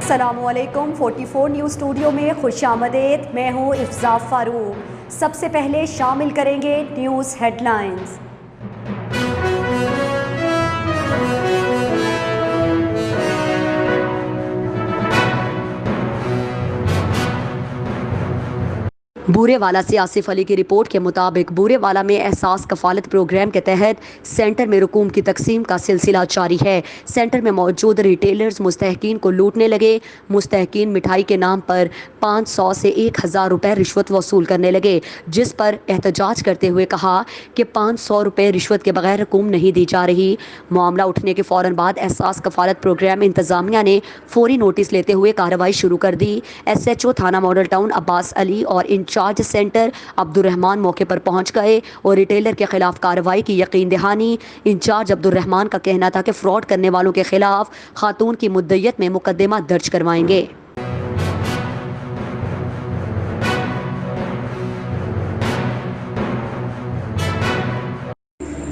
अस्सलामु अलैकुम 44 news studio में खुश आमदेद। मैं हूँ इफ्ज़ा फारूक। सबसे पहले शामिल करेंगे न्यूज़ हेडलाइंस। बूरेवाला से आसिफ अली की रिपोर्ट के मुताबिक बूरेवाला में एहसास कफालत प्रोग्राम के तहत सेंटर में रकूम की तकसीम का सिलसिला जारी है। सेंटर में मौजूद रिटेलर्स मुस्तहकीन को लूटने लगे। मुस्तहकीन मिठाई के नाम पर 500 से 1000 रुपए रिश्वत वसूल करने लगे, जिस पर एहतजाज करते हुए कहा कि 500 रुपए रिश्वत के बगैर रकूम नहीं दी जा रही। मामला उठने के फ़ौरन बाद एहसास कफालत प्रोग्राम इंतज़ामिया ने फौरी नोटिस लेते हुए कार्रवाई शुरू कर दी। SHO थाना मॉडल टाउन अब्बास अली और इंचार्ज सेंटर अब्दुर्रहमान मौके पर पहुंच गए और रिटेलर के खिलाफ कार्रवाई की यकीन दहानी। इंचार्ज अब्दुर्रहमान का कहना था कि फ्रॉड करने वालों के खिलाफ खातून की मुद्दत में मुकदमा दर्ज करवाएंगे।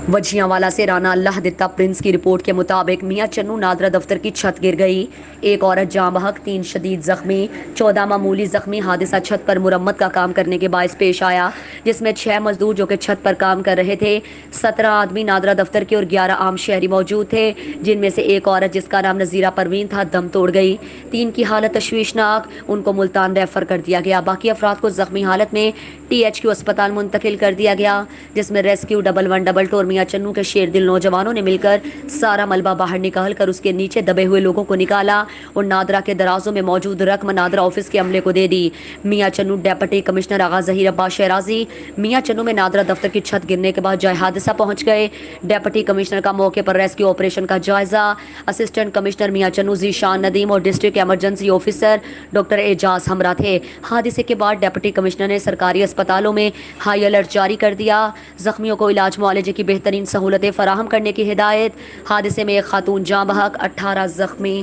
वजियांवाला से राना अल्लाह दित्ता प्रिंस की रिपोर्ट के मुताबिक मियां चन्नू नादरा दफ्तर की छत गिर गई। एक औरत जाँ बहक, 3 शदीद जख्मी, 14 मामूली जख्मी। हादसा छत पर मुरम्मत का काम करने के बायस पेश आया, जिसमें 6 मजदूर जो कि छत पर काम कर रहे थे। 17 आदमी नादरा दफ्तर के और 11 आम शहरी मौजूद थे, जिनमें से एक औरत जिसका नाम नज़ीरा परवीन था दम तोड़ गई। 3 की हालत तशवीशनाक, उनको मुल्तान रेफर कर दिया गया। बाकी अफराद को जख्मी हालत में THQ अस्पताल मुंतकिल कर दिया गया, जिसमें रेस्क्यू 1122 और मियां चन्नू के शेर दिल नौजवानों ने मिलकर सारा मलबा बाहर निकाल कर उसके नीचे दबे हुए लोगों को निकाला और नादरा के दराजों में मौजूद रकम नादरा ऑफिस के अमले को दे दी। मियां चन्नू डेप्यूटी कमिश्नर आगा जहीर अब्बास शहराजी मियां चन्नू में नादरा दफ्तर की छत गिरने के बाद जाए हादसा पहुंच गए। डेप्यूटी कमिश्नर का मौके पर रेस्क्यू ऑपरेशन का जायजा। असिस्टेंट कमिश्नर मियां चन्नू जीशान नदीम और district emergency officer doctor Ejaz हमरा थे। हादसे के बाद डेप्यूटी कमिश्नर ने सरकारी अस्पतालों में हाई अलर्ट जारी कर दिया। जख्मियों को इलाज मुआलजे की बेहतरीन सहूलतें फराहम करने की हिदायत। हादसे में एक खातून जाँ बहक, 18 जख्मी।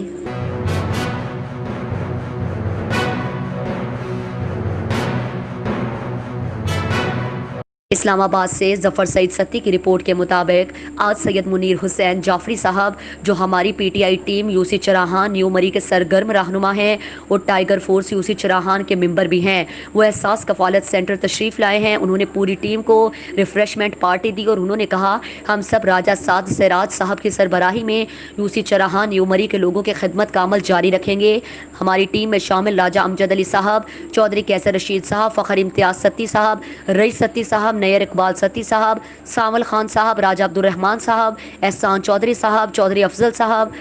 इस्लामाबाद से जफर सईद सत्ती की रिपोर्ट के मुताबिक आज सैयद मुनीर हुसैन जाफरी साहब, जो हमारी PTI टीम UC चराहान न्यू मरी के सरगर्म रहनुमा हैं और टाइगर फोर्स UC चराहान के मेंबर भी हैं, वो एहसास कफालत सेंटर तशरीफ़ लाए हैं। उन्होंने पूरी टीम को रिफ्रेशमेंट पार्टी दी और उन्होंने कहा हम सब राजा साद सिराज साहब की सरबराही में UC चराहान न्यू मरी के लोगों की खिदमत का अमल जारी रखेंगे। हमारी टीम में शामिल राजा अमजद अली साहब, चौधरी कैसर रशीद साहब, फ़खर इम्तियाज़ सत्ती साहब, रईस सत्ती साहब, नयर इकबाल सत्ती साहब, सामल खान साहब, राजा अब्दुर्रहमान साहब, एहसान चौधरी साहब, चौधरी अफजल साहब,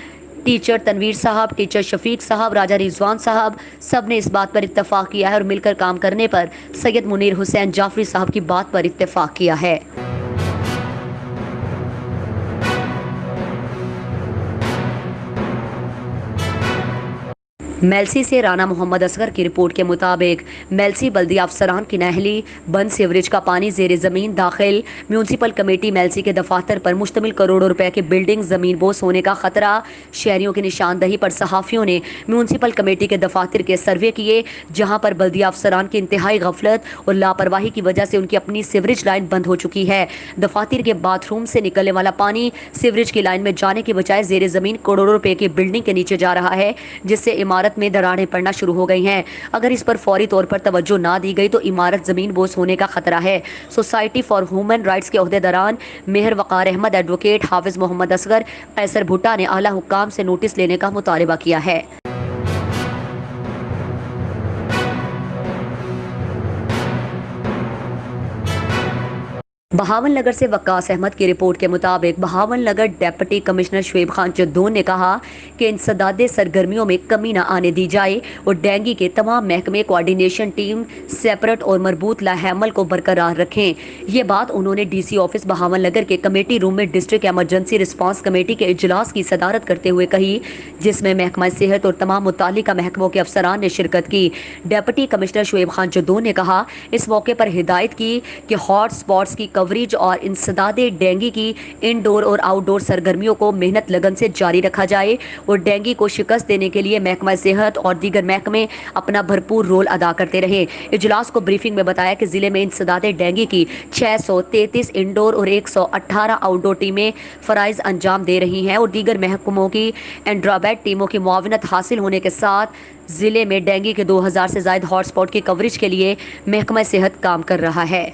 टीचर तनवीर साहब, टीचर शफीक साहब, राजा रिजवान साहब, सब ने इस बात पर इत्तेफाक किया है और मिलकर काम करने पर सैयद मुनीर हुसैन जाफरी साहब की बात पर इत्तेफाक किया है। मेलसी से राना मोहम्मद असगर की रिपोर्ट के मुताबिक मेलसी बल्दिया अफसरान की नहली बंद सीवरेज का पानी ज़ेर ज़मीन दाखिल। म्यूनसिपल कमेटी मेलसी के दफातर पर मुश्तमिल करोड़ों रुपए की बिल्डिंग ज़मीन बोस होने का खतरा। शहरियों की निशानदही पर सहाफ़ियों ने म्यूनसिपल कमेटी के दफातर के सर्वे किए, जहाँ पर बल्दिया अफसरान की इंतहाई गफलत और लापरवाही की वजह से उनकी अपनी सीवरेज लाइन बंद हो चुकी है। दफातर के बाथरूम से निकलने वाला पानी सीवरेज की लाइन में जाने की बजाय ज़ेर ज़मीन करोड़ों रुपए की बिल्डिंग के नीचे जा रहा है, जिससे इमारत में दरारें पड़ना शुरू हो गई हैं। अगर इस पर फौरी तौर पर तवज्जो ना दी गई तो इमारत जमीन बोस होने का खतरा है। सोसाइटी फॉर ह्यूमन राइट्स के ओहदेदारान मेहर वकार अहमद, एडवोकेट हाफिज मोहम्मद असगर, कैसर भुट्टा ने आला हुक्काम से नोटिस लेने का मुतालबा किया है। बहावन नगर से वक्कास अहमद की रिपोर्ट के मुताबिक बहावन नगर डेप्यूटी कमिश्नर शुएब खान जद्दोन ने कहा कि इंसदादे सरगर्मियों में कमी न आने दी जाए और डेंगू के तमाम महकमे कोऑर्डिनेशन टीम सेपरेट और मरबूत लाहमल को बरकरार रखें। ये बात उन्होंने DC ऑफिस बहावन नगर के कमेटी रूम में डिस्ट्रिक्ट एमरजेंसी रिस्पांस कमेटी के इजलास की सदारत करते हुए कही, जिसमें महकमा सेहत और तमाम मुतालिका महकमों के अफसरान ने शिरकत की। डेप्यूटी कमिश्नर शुएब खान जद्दोन ने कहा इस मौके पर हिदायत की कि हॉट स्पॉट्स की کوریج اور انسداد ڈینگی کی انڈور اور آؤٹ ڈور سرگرمیوں کو محنت لگن سے جاری رکھا جائے اور ڈینگی کو شکست دینے کے لیے محکمہ صحت اور دیگر محکمے اپنا بھرپور رول ادا کرتے رہے۔ اجلاس کو بریفنگ میں بتایا کہ ضلع میں انسداد ڈینگی کی 633 انڈور اور 118 آؤٹ ڈور ٹیمیں فرائض انجام دے رہی ہیں اور دیگر محکموں کی اینڈرابیٹ ٹیموں کی معاونت حاصل ہونے کے ساتھ ضلع میں ڈینگی کے 2000 سے زائد ہاٹ اسپاٹ کی کوریج کے لیے محکمہ صحت کام کر رہا ہے۔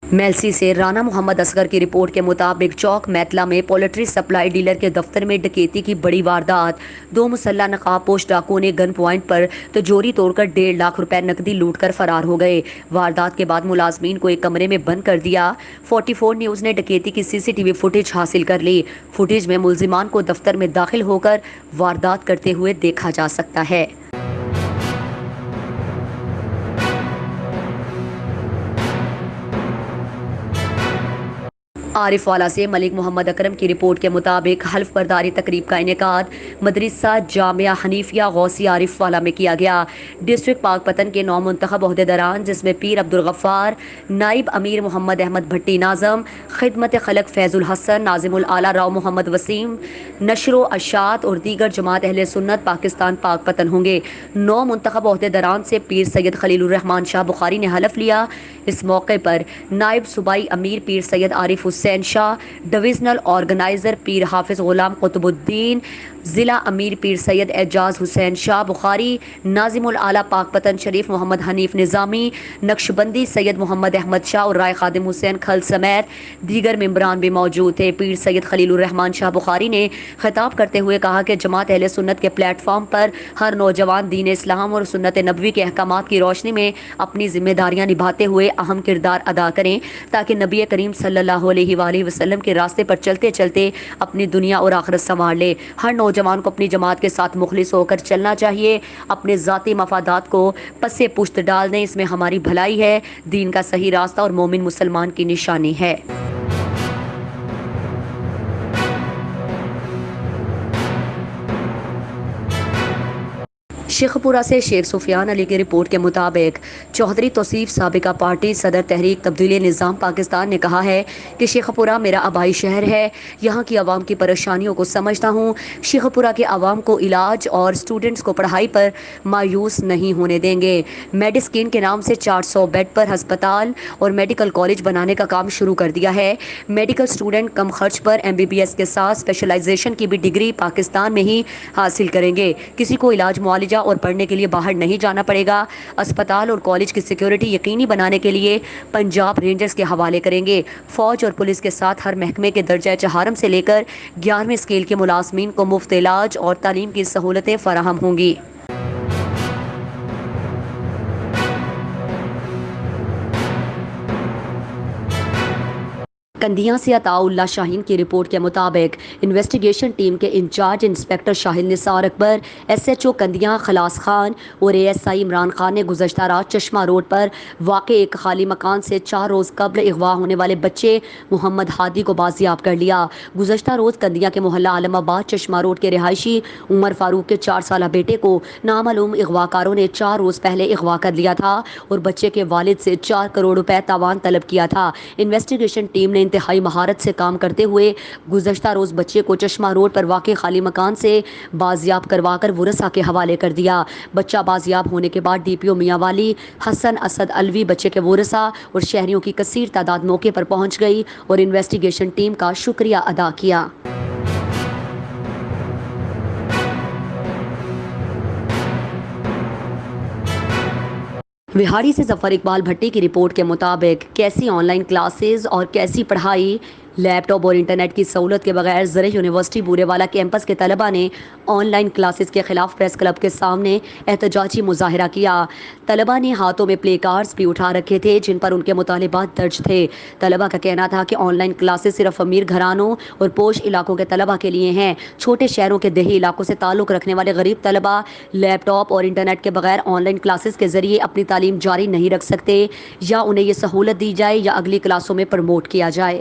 میلسی سے رانا محمد اصغر کی رپورٹ کے مطابق چوک میتلا میں پولٹری سپلائی ڈیلر کے دفتر میں ڈکیتی کی بڑی واردات۔ 2 مسلح نقاب پوش ڈاکوؤں نے گن پوائنٹ پر تجوری توڑ کر 1.5 لاکھ روپے نقدی لوٹ کر فرار ہو گئے۔ واردات کے بعد ملازمین کو ایک کمرے میں بند کر دیا۔ 44 نیوز نے ڈکیتی کی CCTV فوٹیج حاصل کر لی۔ فوٹیج میں ملزمان کو دفتر میں داخل ہو کر واردات کرتے ہوئے دیکھا جا سکتا ہے۔ عارف والا سے ملک محمد اکرم کی رپورٹ کے مطابق حلف برداری تقریب کا انعقاد مدرسہ جامعہ حنیفیہ غوثی عارف والا میں کیا گیا۔ ڈسٹرکٹ پاک پتن کے 9 منتخب عہدیداران جس میں پیر عبدالغفار، نائب امیر محمد احمد بھٹی ناظم، خدمت خلق فیض الحسن، ناظم الاعلیٰ راؤ محمد وسیم، نشر و اشاعت اور دیگر جماعت اہل سنت پاکستان پاک پتن ہوں گے۔ 9 منتخب عہدیداران سے پیر سید خلیل الرحمان شاہ بخاری نے حلف لیا۔ اس موقع پر نائب صوبائی امیر پیر سید عارف حسین شاہ، ڈویژنل آرگنائزر پیر حافظ غلام قطب الدین، ضلع امیر پیر سید اعجاز حسین شاہ بخاری، ناظم الاعلیٰ پاک پتن شریف محمد حنیف نظامی، نقشبندی سید محمد احمد شاہ اور رائے خادم حسین کھل سمیت دیگر ممبران بھی موجود تھے۔ پیر سید خلیل الرحمان شاہ بخاری نے خطاب کرتے ہوئے کہا کہ جماعت اہل سنت کے پلیٹ فارم پر ہر نوجوان دین اسلام اور سنت نبوی کے احکامات کی روشنی میں اپنی ذمہ داریاں نبھاتے ہوئے اہم کردار ادا کریں تاکہ نبی کریم صلی اللہ علیہ وآلہ وسلم کے راستے پر چلتے چلتے اپنی دنیا اور آخرت سنوار لے۔ ہر نوجوان کو اپنی جماعت کے ساتھ مخلص ہو کر چلنا چاہیے، اپنے ذاتی مفادات کو پس پشت ڈال دیں، اس میں ہماری بھلائی ہے، دین کا صحیح راستہ اور مومن مسلمان کی نشانی ہے۔ شیخ پورہ سے شیخ سفیان علی کی رپورٹ کے مطابق چودھری توصیف سابقہ پارٹی صدر تحریک تبدیلی نظام پاکستان نے کہا ہے کہ شیخ پورہ میرا آبائی شہر ہے، یہاں کی عوام کی پریشانیوں کو سمجھتا ہوں، شیخ پورہ کے عوام کو علاج اور سٹوڈنٹس کو پڑھائی پر مایوس نہیں ہونے دیں گے۔ میڈسکین کے نام سے 400 بیڈ پر ہسپتال اور میڈیکل کالج بنانے کا کام شروع کر دیا ہے۔ میڈیکل سٹوڈنٹ کم خرچ پر MBBS کے ساتھ اسپیشلائزیشن کی بھی ڈگری پاکستان میں ہی حاصل کریں گے، کسی کو علاج معالجہ اور پڑھنے کے لیے باہر نہیں جانا پڑے گا۔ اسپتال اور کالج کی سیکیورٹی یقینی بنانے کے لیے پنجاب رینجرز کے حوالے کریں گے۔ فوج اور پولیس کے ساتھ ہر محکمے کے درجہ چہارم سے لے کر 11ویں اسکیل کے ملازمین کو مفت علاج اور تعلیم کی سہولتیں فراہم ہوں گی۔ کندھیاں سے عطاء اللہ شاہین کی رپورٹ کے مطابق انویسٹیگیشن ٹیم کے انچارج انسپکٹر شاہد نثار اکبر، SHO کندھیاں خلاص خان اور ASI عمران خان نے گزشتہ رات چشمہ روڈ پر واقع ایک خالی مکان سے 4 روز قبل اغوا ہونے والے بچے محمد ہادی کو بازیاب کر لیا۔ گزشتہ روز کندھیاں کے محلہ عالم آباد چشمہ روڈ کے رہائشی عمر فاروق کے 4 سالہ بیٹے کو نامعلوم اغوا کاروں نے 4 روز پہلے اغوا کر لیا تھا اور بچے کے والد سے 4 کروڑ روپے تاوان طلب کیا تھا۔ انویسٹیگیشن ٹیم نے انتہائی مہارت سے کام کرتے ہوئے گزشتہ روز بچے کو چشمہ روڈ پر واقع خالی مکان سے بازیاب کروا کر ورثاء کے حوالے کر دیا۔ بچہ بازیاب ہونے کے بعد DPO میاں والی حسن اسد الوی بچے کے ورثاء اور شہریوں کی کثیر تعداد موقع پر پہنچ گئی اور انویسٹیگیشن ٹیم کا شکریہ ادا کیا۔ وہاڑی سے ظفر اقبال بھٹی کی رپورٹ کے مطابق کیسی آن لائن کلاسز اور کیسی پڑھائی، لیپ ٹاپ اور انٹرنیٹ کی سہولت کے بغیر زرعی یونیورسٹی بورے والا کیمپس کے طلباء نے آن لائن کلاسز کے خلاف پریس کلب کے سامنے احتجاجی مظاہرہ کیا۔ طلباء نے ہاتھوں میں پلے کارڈز بھی اٹھا رکھے تھے جن پر ان کے مطالبات درج تھے۔ طلباء کا کہنا تھا کہ آن لائن کلاسز صرف امیر گھرانوں اور پوش علاقوں کے طلباء کے لیے ہیں، چھوٹے شہروں کے دیہی علاقوں سے تعلق رکھنے والے غریب طلباء لیپ ٹاپ اور انٹرنیٹ کے بغیر آن لائن کلاسز کے ذریعے اپنی تعلیم جاری نہیں رکھ سکتے، یا انہیں یہ سہولت دی جائے یا اگلی کلاسوں میں پروموٹ کیا جائے۔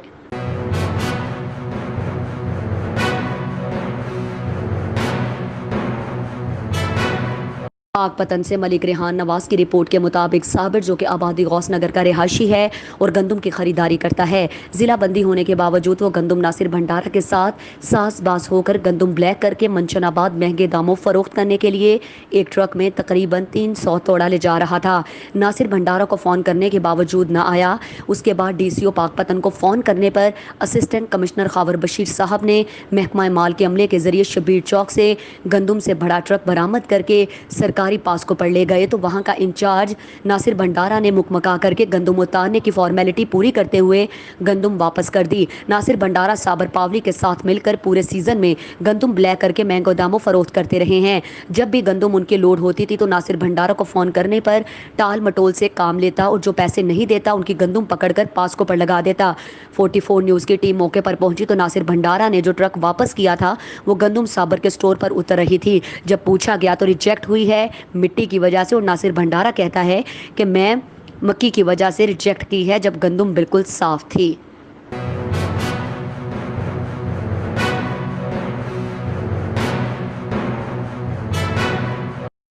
पाक पतन से मलिक रेहान नवाज की रिपोर्ट के मुताबिक साबिर जो कि आबादी गौस नगर का रिहायशी है और गंदम की खरीदारी करता है, जिला बंदी होने के बावजूद वो गंदम नासिर भंडारा के साथ सासबाज होकर गंदम ब्लैक करके मंचनाबाद महंगे दामों फरोख्त करने के लिए एक ट्रक में तकरीबन 300 तोड़ा ले जा रहा था। नासिर भंडारा को फ़ोन करने के बावजूद न आया। उसके बाद DCO पाक पतन को फ़ोन करने पर असिस्टेंट कमिश्नर खावर बशीर साहब ने महकमा माल के अमले के जरिए शबीर चौक से गंदम से बड़ा ट्रक बरामद करके सरकारी पास को पर ले गए, तो वहां का इंचार्ज नासिर भंडारा ने मुकमका करके गंदम उतारने की फॉर्मेलिटी पूरी करते हुए गंदम वापस कर दी। नासिर भंडारा साबर पावली के साथ मिलकर पूरे सीजन में गंदम ब्लैक करके महंगे दामों फरोख्त करते रहे हैं। जब भी गंदम उनकी लोड होती थी तो नासिर भंडारा को फोन करने पर टाल मटोल से काम लेता और जो पैसे नहीं देता उनकी गंदम पकड़कर पास्को पर लगा देता। 44 न्यूज़ की टीम मौके पर पहुंची तो नासिर भंडारा ने जो ट्रक वापस किया था वो गंदम साबर के स्टोर पर उतर रही थी। जब पूछा गया तो रिजेक्ट हुई है मिट्टी की वजह से, और नासिर भंडारा कहता है कि मैं मक्की की वजह से रिजेक्ट की है जब गंदम बिल्कुल साफ थी।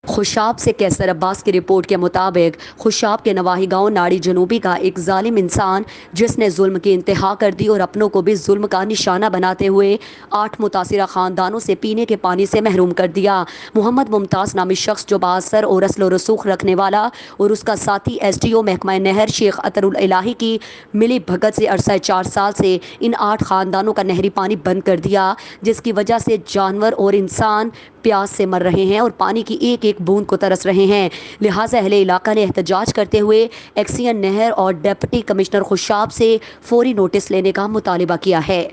खुशाब से कैसर अब्बास की रिपोर्ट के मुताबिक खुशाब के नवाही गांव नाड़ी जनूबी का एक जालिम इंसान जिसने जुल्म की इंतहा कर दी और अपनों को भी जुल्म का निशाना बनाते हुए 8 मुतासिरा ख़ानदानों से पीने के पानी से महरूम कर दिया। मोहम्मद मुमताज़ नामी शख्स जो बासर और रस्ल रसूख रखने वाला और उसका साथी SDO महकमा नहर शेख अतरुल इलाही की मिली भगत से अरसा 4 साल से इन 8 ख़ानदानों का नहरी पानी बंद कर दिया, जिसकी वजह से जानवर और इंसान प्यास से मर रहे हैं और पानी की एक एक बूंद को तरस रहे हैं। लिहाजा अहले इलाका ने एहतजाज करते हुए एक्सियन नहर और डिप्टी कमिश्नर खुशाब से फौरी नोटिस लेने का मुतालिबा किया है।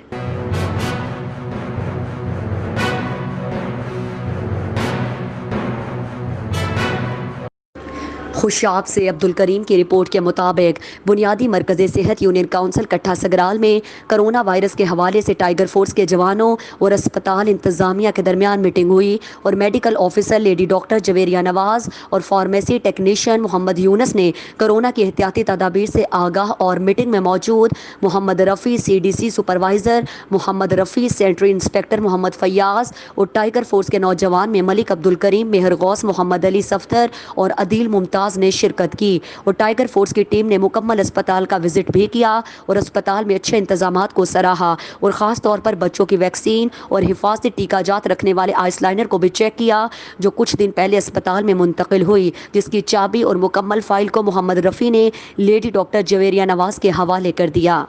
खुशाब से अब्दुल करीम की रिपोर्ट के मुताबिक बुनियादी मरकज़ी सेहत यूनियन काउंसिल कट्ठा सगराल में कोरोना वायरस के हवाले से टाइगर फोर्स के जवानों और अस्पताल इंतज़ामिया के दरमियान मीटिंग हुई और medical officer lady doctor Javeria Nawaz और फार्मेसी टेक्नीशियन मोहम्मद यूनस ने कोरोना की एहतियाती तदाबीर से आगाह और मीटिंग में मौजूद Mohammad Rafi CDC supervisor, Mohammad Rafi sanitary inspector Mohammad Fayyaz और टाइगर फोर्स के नौजवान में मलिक अब्दुल करीम, मेहर गौस, मोहम्मद अली सफ्तर और अदील मुमताज़ ने शिरकत की। और टाइगर फोर्स की टीम ने मुकम्मल अस्पताल का विजिट भी किया और अस्पताल में अच्छे इंतजामात को सराहा और ख़ास तौर पर बच्चों की वैक्सीन और हिफाजती टीकाजात रखने वाले आइसलाइनर को भी चेक किया जो कुछ दिन पहले अस्पताल में मुंतकिल हुई, जिसकी चाबी और मुकम्मल फाइल को मोहम्मद रफ़ी ने लेडी डॉक्टर जवेरिया नवाज के हवाले कर दिया।